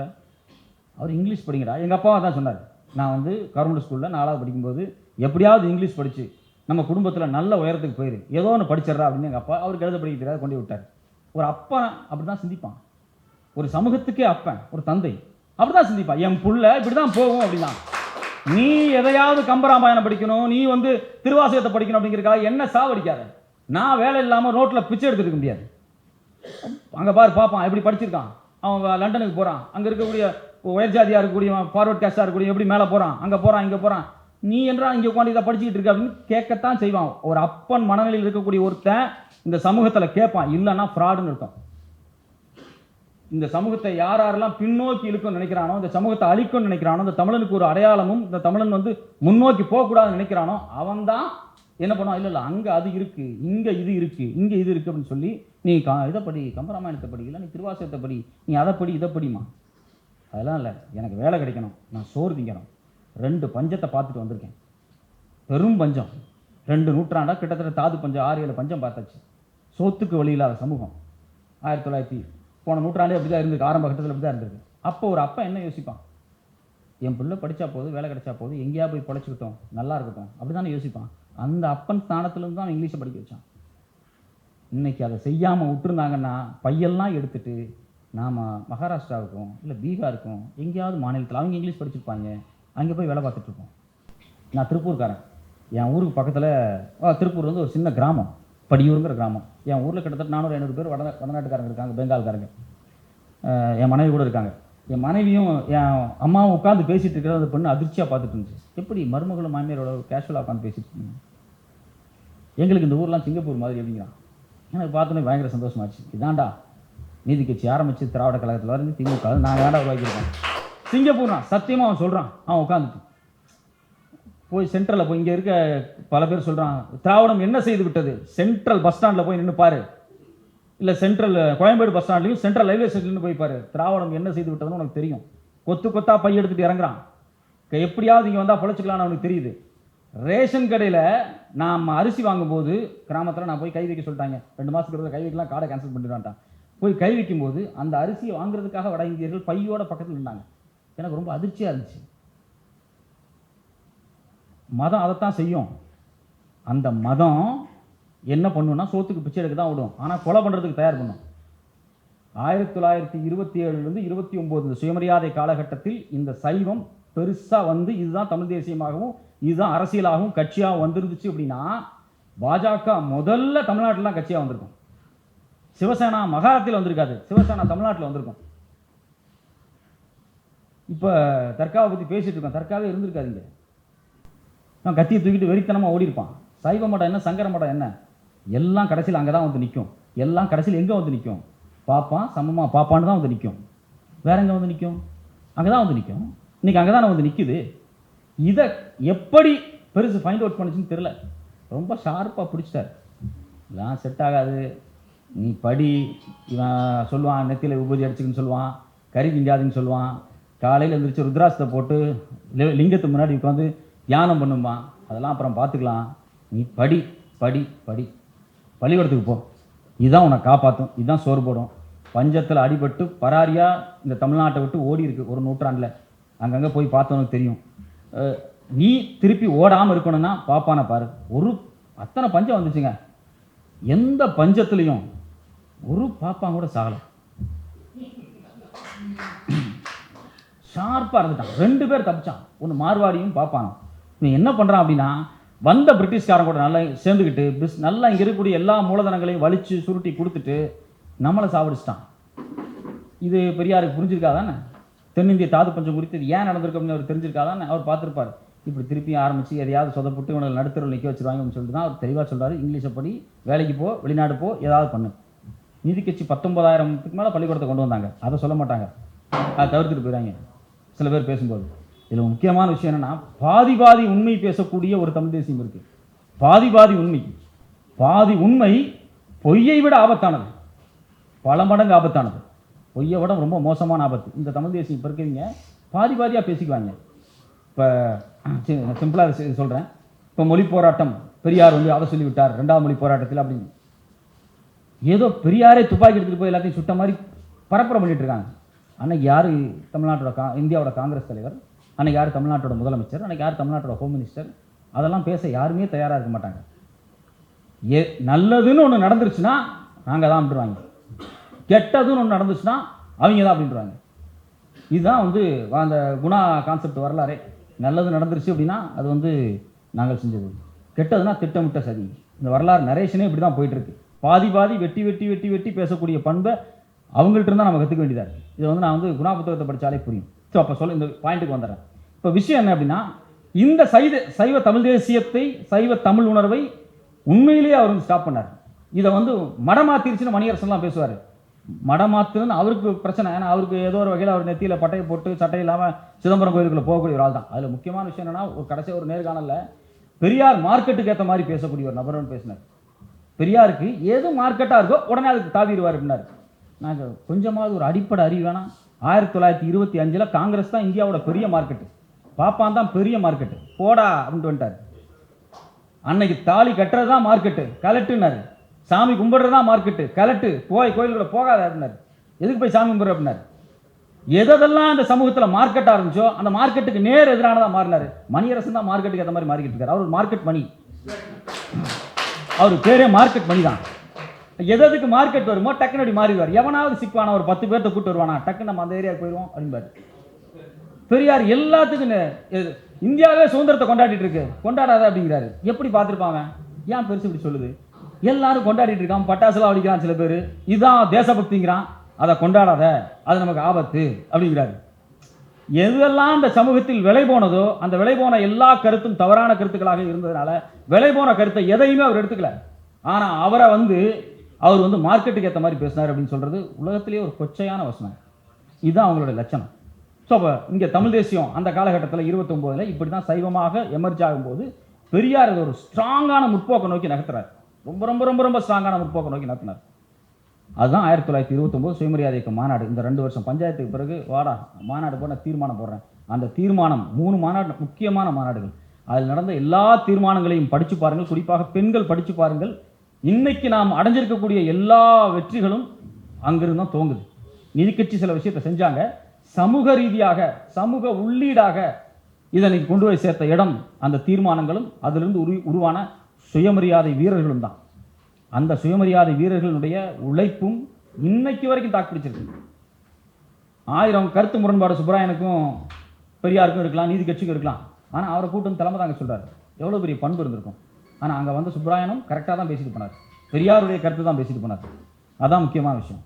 Speaker 1: அவர் இங்கிலீஷ் படிங்கடா. எங்கள் அப்பாவை தான் சொன்னார். நான் வந்து கவர்மெண்ட் ஸ்கூலில் 4வது படிக்கும்போது எப்படியாவது இங்கிலீஷ் படித்து நம்ம குடும்பத்தில் நல்ல உயரத்துக்கு போயிரு, ஏதோ ஒன்று படிச்சிடறா அப்படின்னு எங்கள் அப்பா, அவருக்கு எழுத படிக்க தெரியாத கொண்டு விட்டார். ஒரு அப்பன் அப்படி தான் சிந்திப்பான், ஒரு சமூகத்துக்கே அப்பன், ஒரு தந்தை அப்படி தான் சிந்திப்பான். என் புள்ள இப்படி தான் போகும் அப்படின்னா, நீ எதையாவது கம்பராமாயணம் படிக்கணும், நீ வந்து திருவாசகத்தை படிக்கணும் அப்படிங்கிறதுக்காக என்ன சாவடிக்காத. நான் வேலை இல்லாமல் ரோட்டில் பிச்சை எடுத்துருக்க முடியாது. அங்கே பாரு பார்ப்பான் எப்படி படிச்சிருக்கான், அவன் லண்டனுக்கு போகிறான், அங்கே இருக்கக்கூடிய உயர் ஜாதியாக இருக்கக்கூடிய ஃபார்வர்ட் கேஸ்டாக இருக்கக்கூடிய எப்படி மேலே போகிறான், அங்கே போகிறான், இங்கே போகிறான், நீ என்றா இங்கே உட்காந்து இதை படிச்சுக்கிட்டு இருக்க அப்படின்னு கேட்கத்தான் செய்வான். ஒரு அப்பன் மனநிலையில் இருக்கக்கூடிய ஒருத்தன் இந்த சமூகத்தில் கேட்பான், இல்லைன்னா ஃப்ராடுன்னு இருக்கும். இந்த சமூகத்தை யாரெல்லாம் பின்னோக்கி இழுக்கும்னு நினைக்கிறானோ, இந்த சமூகத்தை அழிக்கும்னு நினைக்கிறானோ, இந்த தமிழனுக்கு ஒரு அடையாளமும் இந்த தமிழன் வந்து முன்னோக்கி போகக்கூடாதுன்னு நினைக்கிறானோ, அவன் தான் என்ன பண்ணுவான், இல்லை அங்கே அது இருக்குது, இங்கே இது இருக்குது, இங்கே இது இருக்குது அப்படின்னு சொல்லி, நீ இதை படி, கம்பராமாயணத்தை படி, இல்லை நீ திருவாசகத்தை படி, நீ அதை படி இதை படிமா. அதெல்லாம் இல்லை, எனக்கு வேலை கிடைக்கணும், நான் சோறு திங்கணும். 2 பஞ்சத்தை பார்த்துட்டு வந்திருக்கேன், பெரும் பஞ்சம். 2 நூற்றாண்டாக கிட்டத்தட்ட தாது பஞ்சம் 6-7 பஞ்சம் பார்த்தாச்சு. சோத்துக்கு வழி இல்லாத சமூகம். 1900 போன நூற்றாண்டே அப்படி தான் இருந்திருக்கு, ஆரம்ப கட்டத்தில் அப்படி தான் இருந்திருக்கு. அப்போ ஒரு அப்பா என்ன யோசிப்பான், என் பிள்ளை படித்தா போது, வேலை கிடைச்சா போது, எங்கேயா போய் பொழைச்சிக்கிட்டோம், நல்லா இருக்கட்டும், அப்படி தானே யோசிப்பான். அந்த அப்பன் ஸ்தானத்துலேருந்து தான் இங்கிலீஷை படிக்க வச்சான். இன்னைக்கு அதை செய்யாமல் விட்டுருந்தாங்கன்னா பையெல்லாம் எடுத்துட்டு நாம் மகாராஷ்டிராவுக்கும் இல்லை பீகாருக்கும் எங்கேயாவது மாநிலத்தில் அவங்க இங்கிலீஷ் படிச்சிருப்பாங்க, அங்கே போய் வேலை பார்த்துட்ருக்கோம். நான் திருப்பூர்காரன், என் ஊருக்கு பக்கத்தில் திருப்பூர் வந்து ஒரு சின்ன கிராமம், படியூருங்கிற கிராமம். என் ஊரில் கிட்டத்தட்ட 400-500 பேர் வடநாட்டுக்காரங்க இருக்காங்க, பெங்கால்காரங்க. என் மனைவி கூட இருக்காங்க. என் மனைவியும் என் அம்மாவும் உட்காந்து பேசிகிட்டு இருக்கிற அந்த பொண்ணு அதிர்ச்சியாக பார்த்துட்டு இருந்துச்சு. எப்படி மருமகளும் மாமியாரோட கேஷுவலாக உட்காந்து பேசிட்டு இருந்தீங்க, எங்களுக்கு இந்த ஊர்லாம் சிங்கப்பூர் மாதிரி அப்படிங்கிறான். எனக்கு பார்த்தோன்னே பயங்கர சந்தோஷமாச்சு. இதாண்டா நீதி கட்சி ஆரம்பித்து திராவிட கழகத்தில் வரைந்து திமுக நான் வேண்டாம் உருவாக்கியிருக்கேன். சிங்கப்பூர்னா சத்தியமாக அவன் சொல்கிறான். அவன் உட்காந்துட்டு போய் சென்ட்ரலில் போய், இங்கே இருக்க பல பேர் சொல்கிறான், திராவிடம் என்ன செய்து விட்டது, சென்ட்ரல் பஸ் ஸ்டாண்டில் போய் நின்று பாரு, இல்லை சென்ட்ரல் கோயம்பேடு பஸ் ஸ்டாண்ட்லையும் சென்ட்ரல் ரயில்வே ஸ்டேஷன்லேருந்து போய் பாரு, திராவிடம் என்ன செய்து விட்டதுன்னு உனக்கு தெரியும். கொத்து கொத்தா பை எடுத்துகிட்டு இறங்குறான், எப்படியாவது இங்கே வந்தால் பொழைச்சிக்கலான்னு அவனுக்கு தெரியுது. ரேஷன் கடையில் நாம் அரிசி வாங்கும்போது கிராமத்தில் நான் போய் கை வைக்க சொல்லிட்டாங்க, 2 மாதத்துக்கு கை வைக்கலாம், கார்டை கேன்சல் பண்ணிடுவான்ட்டான். போய் கை வைக்கும்போது அந்த அரிசியை வாங்குறதுக்காக வட இந்தியர்கள் பையோட பக்கத்தில் இருந்தாங்க. எனக்கு ரொம்ப அதிர்ச்சியாக இருந்துச்சு. மதம் அதைத்தான் செய்யும். அந்த மதம் என்ன பண்ணுன்னா சோத்துக்கு பிச்சை எடுக்க தான் விடும், ஆனால் கொலை பண்ணுறதுக்கு தயார் பண்ணும். 1927 29 இந்த சுயமரியாதை காலகட்டத்தில் இந்த சைவம் பெருசாக வந்து இதுதான் தமிழ் தேசியமாகவும் இதுதான் அரசியலாகவும் கட்சியாக வந்துருந்துச்சு. அப்படின்னா பாஜக முதல்ல தமிழ்நாட்டில் தான் கட்சியாக வந்திருக்கும். சிவசேனா மகாராஷ்டிரத்தில் வந்திருக்காது, சிவசேனா தமிழ்நாட்டில் வந்திருக்கும். இப்போ தர்காவை பற்றி பேசிட்டு இருக்கோம், தர்காவே இருந்திருக்காதுங்க. நான் கத்தியை தூக்கிட்டு வெறித்தனமாக ஓடி இருப்பான். சைவ மடம் என்ன, சங்கர மடம் என்ன, எல்லாம் கடைசியில் அங்கே தான் வந்து நிற்கும். எல்லாம் கடைசியில் எங்கே வந்து நிற்கும், பாப்பான் சமமாக பாப்பான்னு தான் வந்து நிற்கும். வேற எங்கே வந்து நிற்கும், அங்கே தான் வந்து நிற்கும். இன்றைக்கி அங்கே தான் வந்து நிற்குது. இதை எப்படி பெருசு ஃபைண்ட் அவுட் பண்ணிச்சுன்னு தெரில, ரொம்ப ஷார்ப்பாக பிடிச்சிட்டார். இதெல்லாம் செட் ஆகாது, நீ படி. இவன் சொல்லுவான் நெத்தியில் உபதி அடிச்சுக்குன்னு சொல்லுவான், கறி திங்காதுன்னு சொல்லுவான், காலையில் எழுந்திரிச்சு ருத்ராசத்தை போட்டு லிங்கத்துக்கு முன்னாடி உட்காந்து தியானம் பண்ணுமா, அதெல்லாம் அப்புறம் பார்த்துக்கலாம். நீ படி படி படி, பள்ளிக்கூடத்துக்கு போ, இதுதான் உன்னை காப்பாற்றும், இதுதான் சோறு போடும். பஞ்சத்தில் அடிபட்டு பராரியாக இந்த தமிழ்நாட்டை விட்டு ஓடி இருக்கு ஒரு நூற்றாண்டில். அங்கங்கே போய் பார்த்தவனுக்கு தெரியும். நீ திருப்பி ஓடாமல் இருக்கணும்னா பாப்பானை பாரு. அத்தனை பஞ்சம் வந்துச்சுங்க, எந்த பஞ்சத்துலேயும் ஒரு பாப்பான் கூட சாகலை. ஷார்ப்பாக இருந்துட்டான். 2 பேர் தப்பிச்சான், ஒன்று மார்வாடியும் பாப்பானும். நீ என்ன பண்ணுறான் அப்படின்னா, வந்த பிரிட்டிஷ்காரன் கூட நல்லா சேர்ந்துக்கிட்டு நல்லா இங்கே இருக்கக்கூடிய எல்லா மூலதனங்களையும் வலிச்சு சுருட்டி கொடுத்துட்டு நம்மளை சாவடிச்சிட்டான். இது பெரியாருக்கு புரிஞ்சிருக்காதானே? தென்னிந்திய தாது பஞ்சம் குறித்து இது ஏன் நடந்திருக்கு அப்படின்னு அவர் தெரிஞ்சிருக்காதான் அவர் பார்த்துருப்பார். இப்படி திருப்பி ஆரம்பித்து எதையாவது சொதப்பட்டு இவனை நடுத்தரவில் நிற்க வச்சுருவாங்கன்னு சொல்லிட்டு தான் அவர் தெளிவாக சொல்கிறார். இங்கிலீஷை படி, வேலைக்கு போ, வெளிநாடு போ, ஏதாவது பண்ணு. நீதி கட்சி 19,000க்கு மேலே பள்ளிக்கூடத்தை கொண்டு வந்தாங்க, அதை சொல்ல மாட்டாங்க, அதை தவிர்த்துட்டு போயிடாங்க சில பேர் பேசும்போது. இதில் முக்கியமான விஷயம் என்னென்னா, பாதி உண்மை பேசக்கூடிய ஒரு தமிழ் தேசியம் இருக்குது. பாதி உண்மை. பாதி உண்மை பொய்யை விட ஆபத்தானது, பல மடங்கு ஆபத்தானது. பொய்யை விட ரொம்ப மோசமான ஆபத்து. இந்த தமிழ் தேசியம் இப்போ இருக்கிறவங்க பாதியாக பேசிக்குவாங்க. இப்போ சிம்பிளாக சொல்கிறேன். இப்போ மொழி போராட்டம், பெரியார் வந்து அதை சொல்லிவிட்டார் 2ஆம் மொழி போராட்டத்தில் அப்படின்னு ஏதோ பெரியாரே துப்பாக்கி எடுத்துகிட்டு போய் எல்லாத்தையும் சுட்ட மாதிரி பரப்புரை பண்ணிட்டு இருக்காங்க. அன்னைக்கு யார் தமிழ்நாட்டோட இந்தியாவோட காங்கிரஸ் தலைவர், அன்னைக்கு யார் தமிழ்நாட்டோட முதலமைச்சர், அன்னைக்கு யார் தமிழ்நாட்டோட ஹோம் மினிஸ்டர், அதெல்லாம் பேச யாருமே தயாராக இருக்க மாட்டாங்க. நல்லதுன்னு ஒன்று நடந்துருச்சுன்னா நாங்கள் தான் அப்படின்றாங்க, கெட்டதுன்னு ஒன்று நடந்துச்சுன்னா அவங்க தான் அப்படின்றாங்க. இதுதான் வந்து அந்த குணா கான்செப்ட் வரலாறே. நல்லது நடந்துருச்சு அப்படின்னா அது வந்து நாங்கள் செஞ்சது, கெட்டதுன்னா திட்டமிட்ட சதி. இந்த வரலாறு நரேஷனே இப்படி தான் போயிட்டுருக்கு. பாதி வெட்டி பேசக்கூடிய பண்பை அவங்கள்ட்ட இருந்தால் நம்ம கற்றுக்க வேண்டியதாக இருக்குது. இதை வந்து நான் வந்து குணா புத்தகத்தை படித்தாலே புரியும். ஸோ அப்போ சொல்ல இந்த பாயிண்ட்டுக்கு வந்துடுறேன். இப்போ விஷயம் என்ன அப்படின்னா, இந்த சைவ தமிழ் தேசியத்தை, சைவ தமிழ் உணர்வை உண்மையிலேயே அவர் வந்து ஸ்டாப் பண்ணார். இதை வந்து மடமாத்திருச்சுன்னு மணியரசன்லாம் பேசுவார். மடமாத்துன்னு அவருக்கு பிரச்சனை. ஏன்னா அவருக்கு ஏதோ ஒரு வகையில் அவர் நெத்தியில் பட்டையை போட்டு சட்டை இல்லாமல் சிதம்பரம் கோயிலுக்குள்ளே போகக்கூடிய ஒரு ஆள் தான். அதில் முக்கியமான விஷயம் என்னென்னா, ஒரு கடைசியாக ஒரு நேர்காணலில் பெரியார் மார்க்கெட்டுக்கு ஏற்ற மாதிரி பேசக்கூடிய ஒரு நபர்னு பேசினார். பெரியாருக்கு எது மார்க்கெட்டாக இருக்கோ உடனே அதுக்கு தாவிடுவார் அப்படின்னாரு. நாங்கள் கொஞ்சமாவது ஒரு அடிப்படை அறிவு வேணாம். 1925 காங்கிரஸ் தான் இந்தியாவோட பெரிய மார்க்கெட்டு, பாப்பான் தான் பெரிய மார்க்கெட்டு, போடா அப்படின்ட்டு வந்துட்டார். அன்னைக்கு தாலி கட்டுறது தான் மார்க்கெட்டு, கலட்டுனாரு. சாமி கும்பிடுறது தான் மார்க்கெட்டு, கலட்டு, போய் கோயிலுக்குள்ள போகாத அப்படின்னாரு. எதுக்கு போய் சாமி கும்பிட்ற அப்படின்னாரு. எதெல்லாம் அந்த சமூகத்தில் மார்க்கெட் ஆரம்பிச்சோ அந்த மார்க்கெட்டுக்கு நேர் எதிரானதாக மாறினார். மணியரசன் தான் மார்க்கெட்டுக்கு ஏற்ற மாதிரி மாறிக்கிட்டு இருக்காரு. அவர் மார்க்கெட் மணி, அவர் பேரே மார்க்கெட் மணி தான். எதுக்கு மார்க்கெட் வருமோ டக்குனு அப்படி மாறிடுவார். எவனாவது சிக்குவானா, ஒரு 10 பேர்த்த கூட்டு வருவானா, டக்குன்னு நம்ம அந்த ஏரியாவுக்கு போயிடுவோம் அப்படின்பாரு. பெரியார் எல்லாத்துக்கும் இந்தியாவே சுதந்திரத்தை கொண்டாடிட்டு இருக்கு, கொண்டாடாத அப்படிங்கிறாரு. எப்படி பார்த்துருப்பாங்க? ஏன் பெருசு இப்படி சொல்லுது? எல்லாரும் கொண்டாடிட்டு இருக்கான், பட்டாசுலாம் அடிக்கிறான் சில பேர், இதுதான் தேசபக்திங்கிறான், அதை கொண்டாடாத, அது நமக்கு ஆபத்து அப்படிங்கிறாரு. எதெல்லாம் அந்த சமூகத்தில் விலை போனதோ அந்த விலை போன எல்லா கருத்தும் தவறான கருத்துக்களாக இருந்ததுனால விலை போன கருத்தை எதையுமே அவர் எடுத்துக்கல. ஆனால் அவரை வந்து அவர் வந்து மார்க்கெட்டுக்கு ஏற்ற மாதிரி பேசினார் அப்படின்னு சொல்றது உலகத்திலேயே ஒரு கொச்சையான வசனம். இதுதான் அவங்களுடைய லட்சணம். ஸோ அப்போ இங்கே தமிழ் தேசியம் அந்த காலகட்டத்தில் 29 இப்படி தான் சைவமாக எமர்ஜ் ஆகும்போது பெரியார் அது ஒரு ஸ்ட்ராங்கான முற்போக்கை நோக்கி நகர்த்துறார். ரொம்ப ரொம்ப ரொம்ப ரொம்ப ஸ்ட்ராங்கான முற்போக்கை நோக்கி நகர்த்தினார். அதுதான் 1929 சுயமரியாதை இயக்க மாநாடு. இந்த 2 வருஷம் பஞ்சாயத்துக்கு பிறகு வாடா மாநாடு போட தீர்மானம் போடுறேன். அந்த தீர்மானம் 3 மாநாடு, முக்கியமான மாநாடுகள். அதில் நடந்த எல்லா தீர்மானங்களையும் படித்து பாருங்கள், குறிப்பாக பெண்கள் படித்து பாருங்கள். இன்னைக்கு நாம் அடைஞ்சிருக்கக்கூடிய எல்லா வெற்றிகளும் அங்கிருந்து தான் தோங்குது. நிதி கட்சி சில விஷயத்தை செஞ்சாங்க, சமூக ரீதியாக சமூக உள்ளீடாக இதனை கொண்டு போய் சேர்த்த இடம் அந்த தீர்மானங்களும் அதிலிருந்து உருவான சுயமரியாதை வீரர்களும் தான். அந்த சுயமரியாதை வீரர்களுடைய உழைப்பும் இன்னைக்கு வரைக்கும் தாக்குப்பிடிச்சிருக்கு. 1000 கருத்து முரண்பாடு சுப்பராயனுக்கும் பெரியாருக்கும் இருக்கலாம், நீதி கட்சிக்கும் இருக்கலாம். ஆனால் அவரை கூட்டம் தலைமை தாங்க சொல்றாரு. எவ்வளோ பெரிய பண்பு இருந்திருக்கும். ஆனால் அங்கே வந்து சுப்பராயனும் கரெக்டாக தான் பேசிட்டு போனார், பெரியாருடைய கருத்து தான் பேசிட்டு போனார். அதான் முக்கியமான விஷயம்.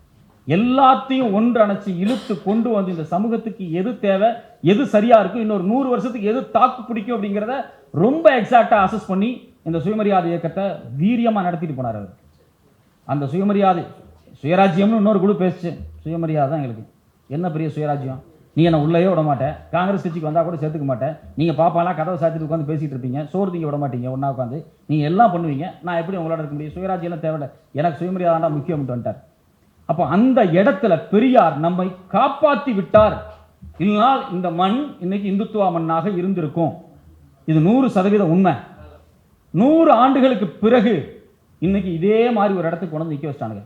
Speaker 1: எல்லாத்தையும் ஒன்று அணைச்சி இழுத்து கொண்டு வந்து இந்த சமூகத்துக்கு எது தேவை, எது சரியா இருக்கும், இன்னொரு 100 வருஷத்துக்கு எது தாக்கு பிடிக்கும் அப்படிங்கிறத ரொம்ப எக்ஸாக்டா அசஸ் பண்ணி இந்த சுயமரியாதை இயக்கத்தை வீரியமா நடத்திட்டு போனார் அவர். அந்த சுயமரியாதை சுயராஜ்யம்னு இன்னொரு குழு பேசுச்சு. சுயமரியாதை தான் எங்களுக்கு என்ன பெரிய சுயராஜ்யம், நீ என்ன உள்ளே விட மாட்டேன், காங்கிரஸ் கட்சிக்கு வந்தால் கூட சேர்த்துக்க மாட்டேன், நீங்கள் பாப்பாலாம் கதவை சாத்திட்டு உட்காந்து பேசிகிட்டு இருப்பீங்க, சோறு திங்க விட மாட்டீங்க, ஒன்றா உட்காந்து நீங்கள் எல்லாம் பண்ணுவீங்க, நான் எப்படி உங்களோட இருக்க முடியும், சுயராஜ்யம் தேவையில்லை, எனக்கு சுயமரியாதை தான் முக்கியம் வந்துட்டார். அப்போ அந்த இடத்துல பெரியார் நம்மை காப்பாற்றி விட்டார். இல்லைனால் இந்த மண் இன்னைக்கு இந்துத்துவ மண்ணாக இருந்திருக்கும். இது 100% உண்மை. 100 ஆண்டுகளுக்கு பிறகு இன்னைக்கு இதே மாதிரி ஒரு இடத்துக்கு கொண்டு நிற்க வச்சிட்டானுங்க.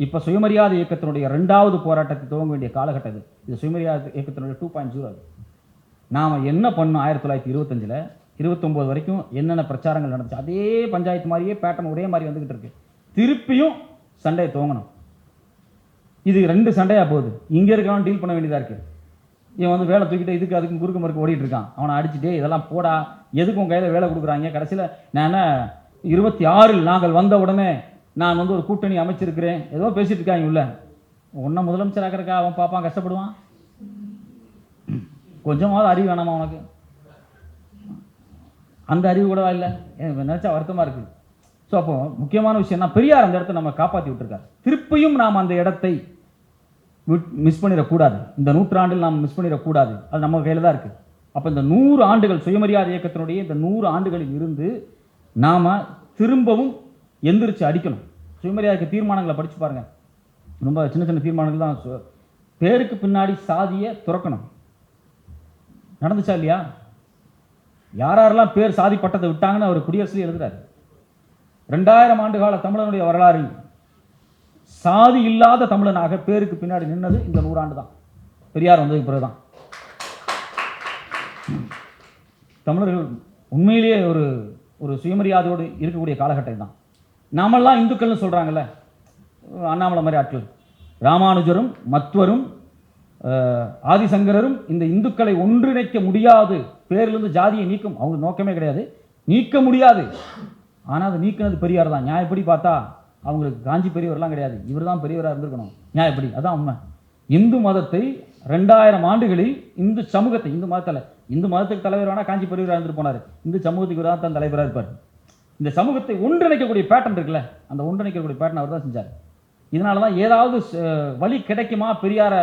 Speaker 1: இப்போ சுயமரியாதை இயக்கத்தினுடைய 2வது போராட்டத்தை துவங்க வேண்டிய காலகட்டம் இது. சுயமரியாதை இயக்கத்தினுடைய 2.0. நாம் என்ன பண்ணோம் 1925 29 வரைக்கும் என்னென்ன பிரச்சாரங்கள் நடந்துச்சு, அதே பஞ்சாயத்து மாதிரியே பேட்டர்ன் ஒரே மாதிரி வந்துகிட்டு இருக்கு. திருப்பியும் சண்டையை துவங்கணும். இது 2 சண்டையாக போகுது. இங்கே இருக்கிறவன் டீல் பண்ண வேண்டியதாக இருக்குது. இவன் வந்து வேலை தூக்கிட்டு இதுக்கு அதுக்கும் குறுக்க மறுக்க ஓடிட்டு இருக்கான். அவனை அடிச்சுட்டே இதெல்லாம் போடா, எதுக்கும் கையில் வேலை கொடுக்குறாங்க. கடைசியில் நான் 26 நாங்கள் வந்த உடனே நான் வந்து ஒரு கூட்டணி அமைச்சிருக்கிறேன் ஏதோ பேசிட்டு இருக்காங்க. உள்ள ஒன்றை முதலமைச்சர் ஆக்கிறக்கா அவன் பாப்பான் கஷ்டப்படுவான். கொஞ்சமாவது அறிவு வேணாமா உனக்கு? அந்த அறிவு கூடவா இல்லை? நினச்சா வருத்தமாக இருக்குது. ஸோ அப்போ முக்கியமான விஷயம் தான், பெரியார் அந்த இடத்த நம்ம காப்பாற்றி விட்டுருக்காரு. திருப்பியும் நாம் அந்த இடத்தை மிஸ் பண்ணிடக்கூடாது. இந்த நூற்றாண்டில் நாம் மிஸ் பண்ணிடக்கூடாது. அது நம்ம கையில் தான் இருக்குது. அப்போ இந்த 100 ஆண்டுகள் சுயமரியாதை இயக்கத்தினுடைய இந்த 100 ஆண்டுகளில் இருந்து நாம் திரும்பவும் எந்திரிச்சு அடிக்கணும். சுயமரியாதைக்கு தீர்மானங்களை படித்து பாருங்கள். ரொம்ப சின்ன சின்ன தீர்மானங்கள் தான். பேருக்கு பின்னாடி சாதியை துறக்கணும். நடந்துச்சா இல்லையா? யாரெல்லாம் பேர் சாதி பட்டத்தை விட்டாங்கன்னு அவர் குடியரசுல எழுதுறாரு. 2000 ஆண்டு கால தமிழனுடைய வரலாறு சாதி இல்லாத தமிழனாக பேருக்கு பின்னாடி நின்னது இந்த 100 ஆண்டு தான். பெரியார் வந்ததுக்கு பிறகுதான் தமிழர்கள் உண்மையிலேயே ஒரு ஒரு சுயமரியாதையோடு இருக்கக்கூடிய காலகட்டம் தான். நாமெல்லாம் இந்துக்கள்னு சொல்றாங்கல்ல, அண்ணாமலை மாதிரி ஆட்கள், ராமானுஜரும் மத்வரும் ஆதிசங்கரரும் இந்த இந்துக்களை ஒன்றிணைக்க முடியாது, பேரிலிருந்து ஜாதியை நீக்கும் அவங்க நோக்கமே கிடையாது, நீக்க முடியாது. ஆனால் அதை நீக்கினது பெரியார் தான். நியாயப்படி பார்த்தா அவங்களுக்கு காஞ்சி பெரியவர்லாம் கிடையாது, இவர் தான் பெரியவராக இருந்திருக்கணும் நியாயப்படி. அதான் உண்மை. இந்து மதத்தை 2000 ஆண்டுகளில் இந்து சமூகத்தை, இந்து மதத்துக்கு தலைவர் வேணா காஞ்சி பெரியவராக இருந்துட்டு போனார், இந்து சமூகத்துக்கு தான் தான் தலைவராக இருப்பார். இந்த சமூகத்தை ஒன்றிணைக்கக்கூடிய பேட்டர்ன் இருக்குல்ல, அந்த ஒன்றிணைக்கக்கூடிய பேட்டர்ன் அவர் தான் செஞ்சார். இதனால தான் ஏதாவது வழி கிடைக்குமா, பெரியாரை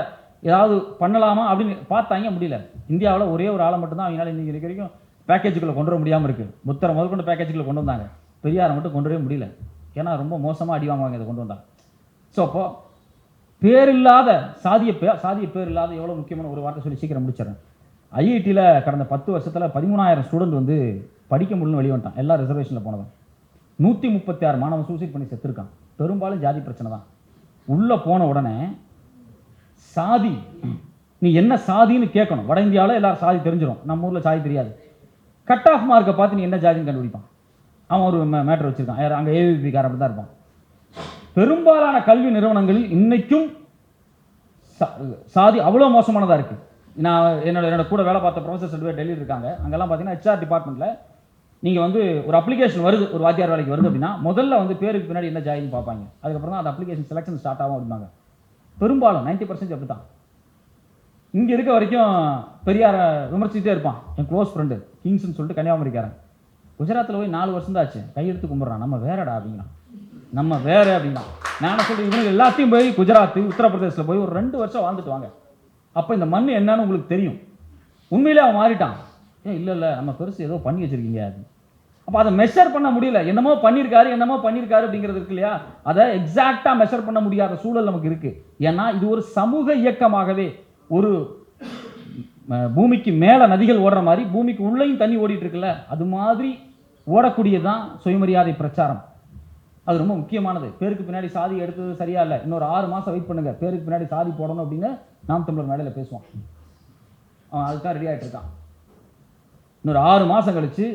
Speaker 1: ஏதாவது பண்ணலாமா அப்படின்னு பார்த்தாங்க, முடியல. இந்தியாவில் ஒரே ஒரு ஆளை மட்டும்தான் அவங்களால இன்னைக்கு வரைக்கும் பேக்கேஜுக்குள்ளே கொண்டு வர முடியாமல் இருக்குது. புத்தரை முதற்கொண்டு பேக்கேஜுக்குள்ளே கொண்டு வந்தாங்க, பெரியாரை மட்டும் கொண்டு வரவே முடியல. ஏன்னா ரொம்ப மோசமாக அடி வாங்குவாங்க இதை கொண்டு வந்தாங்க. ஸோ அப்போ பேர் இல்லாத சாதிய பேர் இல்லாத எவ்வளோ முக்கியமான ஒரு வார்த்தை சொல்லி சீக்கிரம் முடிச்சிடறேன். ஐஐடியில் கடந்த 10 வருஷத்தில் 13,000 ஸ்டூடெண்ட் வந்து படிக்க முடியலன்னு வெளியே வந்துட்டான். எல்லாம் ரிசர்வேஷனில் போனவன். 136 மாணவன் சூசைட் பண்ணி செத்துருக்கான். பெரும்பாலும் ஜாதி பிரச்சனை தான். உள்ளே போன உடனே சாதி, நீ என்ன சாதின்னு கேட்கணும். வட இந்தியாவில் எல்லாரும் சாதி தெரிஞ்சிடும், நம்ம ஊரில் சாதி தெரியாது. கட் ஆஃப் மார்க்கை பார்த்து நீ என்ன ஜாதின்னு கண்டுபிடிப்பான். அவன் ஒரு மேட்டர் வச்சுருக்கான். அங்கே ஏவிபி காரன் அப்படி தான் இருப்பான். பெரும்பாலான கல்வி நிறுவனங்களில் இன்னைக்கும் சாதி அவ்வளோ மோசமானதாக இருக்குது. நான் என்னோட கூட வேலை பார்த்த ப்ரொஃபஸர் 2 பேர் டெல்லியில் இருக்காங்க. அங்கெல்லாம் பார்த்தீங்கன்னா ஹெச்ஆர் டிபார்ட்மெண்ட்டில் நீங்கள் வந்து ஒரு அப்ளிகேஷன் வருது, ஒரு வாத்தியார் வேலைக்கு வருது அப்படின்னா முதல்ல வந்து பேருக்கு பின்னாடி என்ன ஜாதின்னு பார்ப்பாங்க. அதுக்கப்புறம் தான் அந்த அப்ளிகேஷன் செலெக்ஷன் ஸ்டார்ட் ஆகும் அப்படின்னாங்க. பெரும்பாலும் 90% அப்படி தான். இங்கே இருக்க வரைக்கும் பெரியாரை விமர்சித்தே இருப்பான். என் க்ளோஸ் ஃப்ரெண்டு கிங்ஸ்ன்னு சொல்லிட்டு கன்னியாகுமரிக்காரன். குஜராத்தில் போய் 4 வருஷம் தான் ஆச்சு, கையெடுத்து கும்பிட்றான். நம்ம வேறடா அப்படின்னா, நம்ம வேற அப்படின்னா. நான் சொல்கிறேன், இவங்க எல்லாத்தையும் போய் குஜராத் உத்தரப்பிரதேசில் போய் ஒரு 2 வருஷம் வாழ்ந்துட்டு வாங்க, அப்போ இந்த மண் என்னன்னு உங்களுக்கு தெரியும். உண்மையிலே அவன் மாறிட்டான். இல்லை நம்ம பெருசு ஏதோ பண்ணி வச்சிருக்கீங்க அது. அப்போ அதை மெஷர் பண்ண முடியல. என்னமோ பண்ணியிருக்காரு அப்படிங்கிறது இருக்கு இல்லையா, அதை எக்ஸாக்டாக மெஷர் பண்ண முடியாத சூழல் நமக்கு இருக்குது. ஏன்னா இது ஒரு சமூக இயக்கமாகவே, ஒரு பூமிக்கு மேலே நதிகள் ஓடுற மாதிரி பூமிக்கு உள்ளேயும் தண்ணி ஓடிட்டு இருக்குல்ல, அது மாதிரி ஓடக்கூடியதான் சுயமரியாதை பிரச்சாரம். அது ரொம்ப முக்கியமானது. பேருக்கு பின்னாடி சாதி எடுத்தது சரியா இல்லை, இன்னொரு 6 மாதம் வெயிட் பண்ணுங்க, பேருக்கு பின்னாடி சாதி போடணும் அப்படின்னு நாம் தமிழர் மேடையில் பேசுவான். அவன் அதுதான் ரெடி ஆகிட்டு இருக்கான். இன்னொரு 6 மாதம் கழிச்சு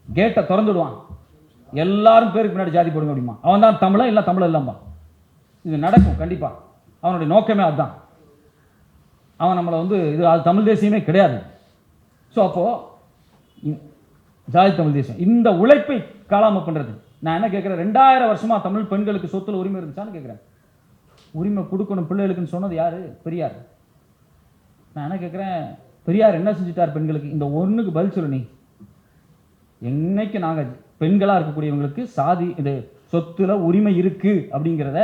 Speaker 1: கேட்டை திறந்துடுவான், எல்லாரும் பேருக்கு பின்னாடி ஜாதி போடுங்க அப்படிமா. அவன் தான் தமிழன் இல்லை தமிழ் இல்லாமா. இது நடக்கும் கண்டிப்பாக. அவனுடைய நோக்கமே அதுதான். அவன் நம்மளை வந்து இது அது தமிழ் தேசியமே கிடையாது. ஸோ அப்போது ஜாதி தமிழ் தேசியம் இந்த உழைப்பை காலாமல் பண்ணுறது. நான் என்ன கேட்குறேன், 2000 வருஷமாக தமிழ் பெண்களுக்கு சொத்துல உரிமை இருந்துச்சான்னு கேட்குறேன். உரிமை கொடுக்கணும் பிள்ளைகளுக்குன்னு சொன்னது யார்? பெரியார். நான் என்ன கேட்குறேன், பெரியார் என்ன செஞ்சுட்டார் பெண்களுக்கு? இந்த ஒன்றுக்கு பதில் சொல்லு நீ. என்னைக்கு நாங்கள் பெண்களாக இருக்கக்கூடியவங்களுக்கு சாதி இது சொத்துல உரிமை இருக்குது அப்படிங்கிறத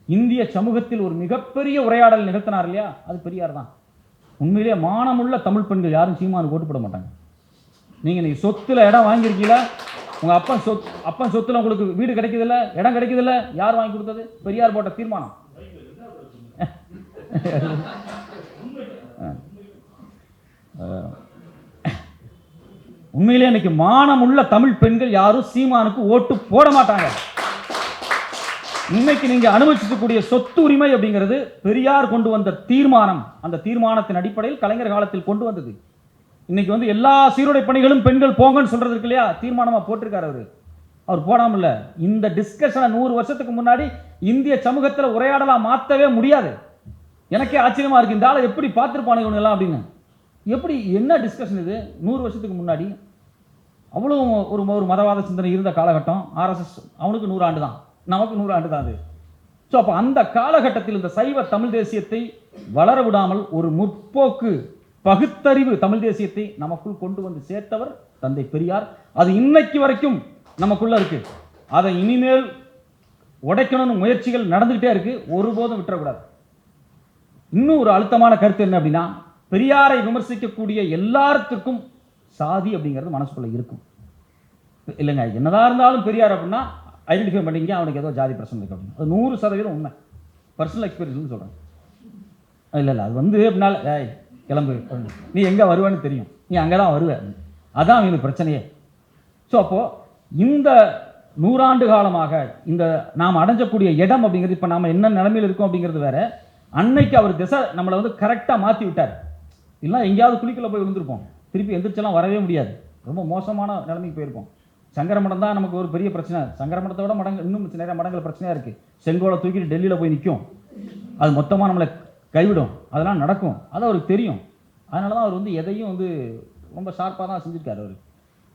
Speaker 1: இந்திய சமூகத்தில் ஒரு மிகப்பெரிய உரையாடல் நிகழ்த்தினார் இல்லையா, அது பெரியார் தான். உண்மையிலேயே மானமுள்ள தமிழ் பெண்கள் யாரும் சீமானுக்கு ஓட்டு போட மாட்டாங்க. நீங்கள் சொத்துல இடம் வாங்கியிருக்கீங்களா, உங்கள் அப்பன் சொத்துல உங்களுக்கு வீடு கிடைக்குதில்ல, இடம் கிடைக்குதில்ல, யார் வாங்கி கொடுத்தது? பெரியார் போட்ட தீர்மானம். உண்மையிலே இன்னைக்கு மானமுள்ள தமிழ் பெண்கள் யாரும் சீமானுக்கு ஓட்டு போட மாட்டாங்க. இன்னைக்கு நீங்க அனுபவிக்கக்கூடிய சொத்து உரிமை அப்படிங்கிறது பெரியார் கொண்டு வந்த தீர்மானம். அந்த தீர்மானத்தின் அடிப்படையில் கலைஞர் காலத்தில் கொண்டு வந்தது. இன்னைக்கு வந்து எல்லா சீருடை பணிகளும் பெண்கள் போங்கன்னு சொல்றது இருக்கு இல்லையா, தீர்மானமா போட்டிருக்காரு அவர் போடாம இல்ல. இந்த டிஸ்கஷனை 100 வருஷத்துக்கு முன்னாடி இந்திய சமூகத்தில் உரையாடலா மாற்றவே முடியாது. எனக்கே ஆச்சரியமா இருக்கு, இந்த ஆளை எப்படி பார்த்துருப்பானுங்க எல்லாம் அப்படின்னு. எப்படி என்ன டிஸ்கஷன் இது? 100 வருஷத்துக்கு முன்னாடி அவ்வளோ ஒரு மதவாத சிந்தனை இருந்த காலகட்டம். RSS அவனுக்கு 100 ஆண்டு தான், நமக்கு 100 ஆண்டு தான் அது. ஸோ அப்போ அந்த காலகட்டத்தில் இந்த சைவ தமிழ் தேசியத்தை வளர விடாமல் ஒரு முற்போக்கு பகுத்தறிவு தமிழ் தேசியத்தை நமக்குள் கொண்டு வந்து சேர்த்தவர் தந்தை பெரியார். அது இன்னைக்கு வரைக்கும் நமக்குள்ள இருக்கு. அதை இனிமேல் உடைக்கணும்னு முயற்சிகள் நடந்துகிட்டே இருக்கு. ஒருபோதும் விட்டுறக்கூடாது. இன்னும் ஒரு அழுத்தமான கருத்து என்ன அப்படின்னா, பெரியாரை விமர்சிக்கக்கூடிய எல்லாத்துக்கும் சாதி அப்படிங்கிறது மனசுக்குள்ள இருக்கும். இல்லைங்க, என்னதான் இருந்தாலும் பெரியார் அப்படின்னா ஐடென்டிஃபை பண்ணிங்க, அவனுக்கு ஏதோ ஜாதி பிரச்சனை இருக்கு அப்படின்னு. அது 100% உண்மை. பர்சனல் எக்ஸ்பீரியன்ஸ் சொல்கிறேன். இல்லை அது வந்து அப்படின்னால கிளம்பு, நீ எங்கே வருவேன்னு தெரியும், நீ அங்கே தான் வருவ, அதான் அவங்களுக்கு பிரச்சனையே. ஸோ அப்போது இந்த 100 ஆண்டு காலமாக இந்த நாம் அடைஞ்சக்கூடிய இடம் அப்படிங்கிறது, இப்போ நாம் என்ன நிலைமையில் இருக்கோம் அப்படிங்கிறது வேற. அன்னைக்கு அவர் திசை நம்மளை வந்து கரெக்டாக மாற்றி விட்டார். இல்லைனா எங்கேயாவது குளிக்கல போய் விழுந்திருப்போம், திருப்பி எந்திரிச்செல்லாம் வரவே முடியாது, ரொம்ப மோசமான நிலைமைக்கு போயிருப்போம். சங்கர மடம் தான் நமக்கு ஒரு பெரிய பிரச்சனை. சங்கர மடத்தை விட மடங்கு இன்னும் நிறைய மடங்கள் பிரச்சனையாக இருக்குது. செங்கோலை தூக்கிட்டு டெல்லியில் போய் நிற்கும், அது மொத்தமாக நம்மளை கைவிடும், அதெல்லாம் நடக்கும், அது அவருக்கு தெரியும். அதனால தான் அவர் வந்து எதையும் வந்து ரொம்ப ஷார்ப்பாக தான் செஞ்சுருக்காரு அவர்.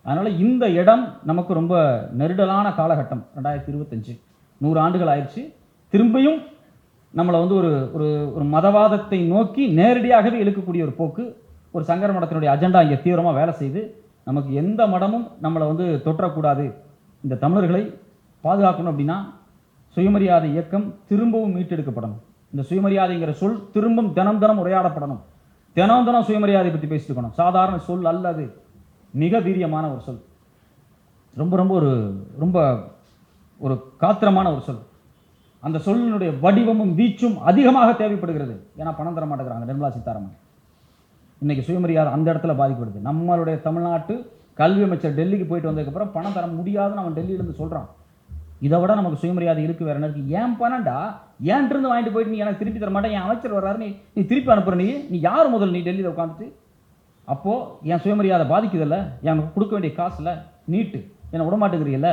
Speaker 1: அதனால் இந்த இடம் நமக்கு ரொம்ப நெருடலான காலகட்டம். 2025 100 ஆண்டுகள் ஆயிடுச்சு. திரும்பியும் நம்மளை வந்து ஒரு ஒரு மதவாதத்தை நோக்கி நேரடியாகவே இழுக்கக்கூடிய ஒரு போக்கு, ஒரு சங்கர மடத்தினுடைய அஜெண்டா இங்கே தீவிரமாக வேலை செய்து, நமக்கு எந்த மடமும் நம்மளை வந்து தொற்றக்கூடாது, இந்த தமிழர்களை பாதுகாக்கணும் அப்படின்னா சுயமரியாதை இயக்கம் திரும்பவும் மீட்டெடுக்கப்படணும். இந்த சுயமரியாதைங்கிற சொல் திரும்பவும் தினம் தினம் உரையாடப்படணும். தினம் தினம் சுயமரியாதை பற்றி பேசிட்டு இருக்கணும். சாதாரண சொல் அல்ல, அது மிக வீரியமான ஒரு சொல், ரொம்ப ரொம்ப ரொம்ப ஒரு காத்திரமான ஒரு சொல். அந்த சொல்லினுடைய வடிவமும் வீச்சும் அதிகமாக தேவைப்படுகிறது. ஏன்னா பணம் தர மாட்டேங்கிறாங்க நிர்மலா சீதாராமன். இன்னைக்கு சுயமரியாதை அந்த இடத்துல பாதிக்கப்படுது. நம்மளுடைய தமிழ்நாட்டு கல்வி அமைச்சர் டெல்லிக்கு போயிட்டு வந்ததுக்கப்புறம் பணம் தர முடியாதுன்னு அவன் டெல்லியிலேருந்து சொல்கிறான். இதை விட நமக்கு சுயமரியாதை இருக்கு வேற என்ன இருக்கு? ஏன் பணம்டா, ஏன்ட்டு வாங்கிட்டு போயிட்டு நீ எனக்கு திருப்பி தர மாட்டேன், என் அமைச்சர் வர்றாரு, நீ திருப்பி அனுப்புற, நீ யார் முதல், நீ டெல்லியில் உட்காந்துட்டு? அப்போது என் சுயமரியாதை பாதிக்குதில்ல, எனக்கு கொடுக்க வேண்டிய காசு இல்லை, நீட்டு என்னை விடமாட்டேங்கிறீல்ல,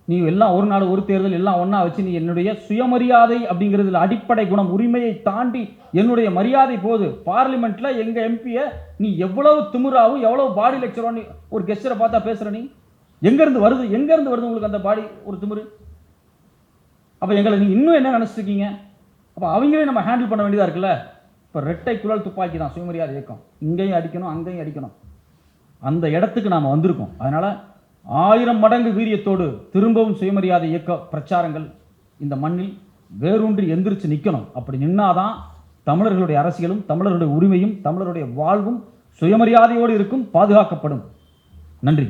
Speaker 1: நீ எல்லாம் ஒரு நாடு ஒரு தேர்தல் எல்லாம் ஒன்றா வச்சு நீ என்னுடைய சுயமரியாதை அப்படிங்கிறதுல அடிப்படை குணம் உரிமையை தாண்டி என்னுடைய மரியாதை போகுது. பார்லிமெண்ட்டில் எங்கள் எம்பியை நீ எவ்வளவு திமுறாவும் எவ்வளவு பாடி லெக்சரும் ஒரு கெஸ்டரை பார்த்தா பேசுகிற, நீ எங்கேருந்து வருது உங்களுக்கு அந்த பாடி ஒரு திமுரு? அப்போ எங்களை நீங்கள் இன்னும் என்ன நினச்சிருக்கீங்க? அப்போ அவங்களே நம்ம ஹேண்டில் பண்ண வேண்டியதாக இருக்குல்ல. இப்போ ரெட்டை குழல் துப்பாக்கி தான் சுயமரியாதை இயக்கம். இங்கேயும் அடிக்கணும், அங்கேயும் அடிக்கணும். அந்த இடத்துக்கு நாம் வந்திருக்கோம். அதனால் 1000 மடங்கு வீரியத்தோடு திரும்பவும் சுயமரியாதை இயக்க பிரச்சாரங்கள் இந்த மண்ணில் வேரூன்றி எந்திரிச்சு நிற்கணும். அப்படி நின்னாதான் தமிழர்களுடைய அரசியலும் தமிழர்களுடைய உரிமையும் தமிழருடைய வாழ்வும் சுயமரியாதையோடு இருக்கும், பாதுகாக்கப்படும். நன்றி.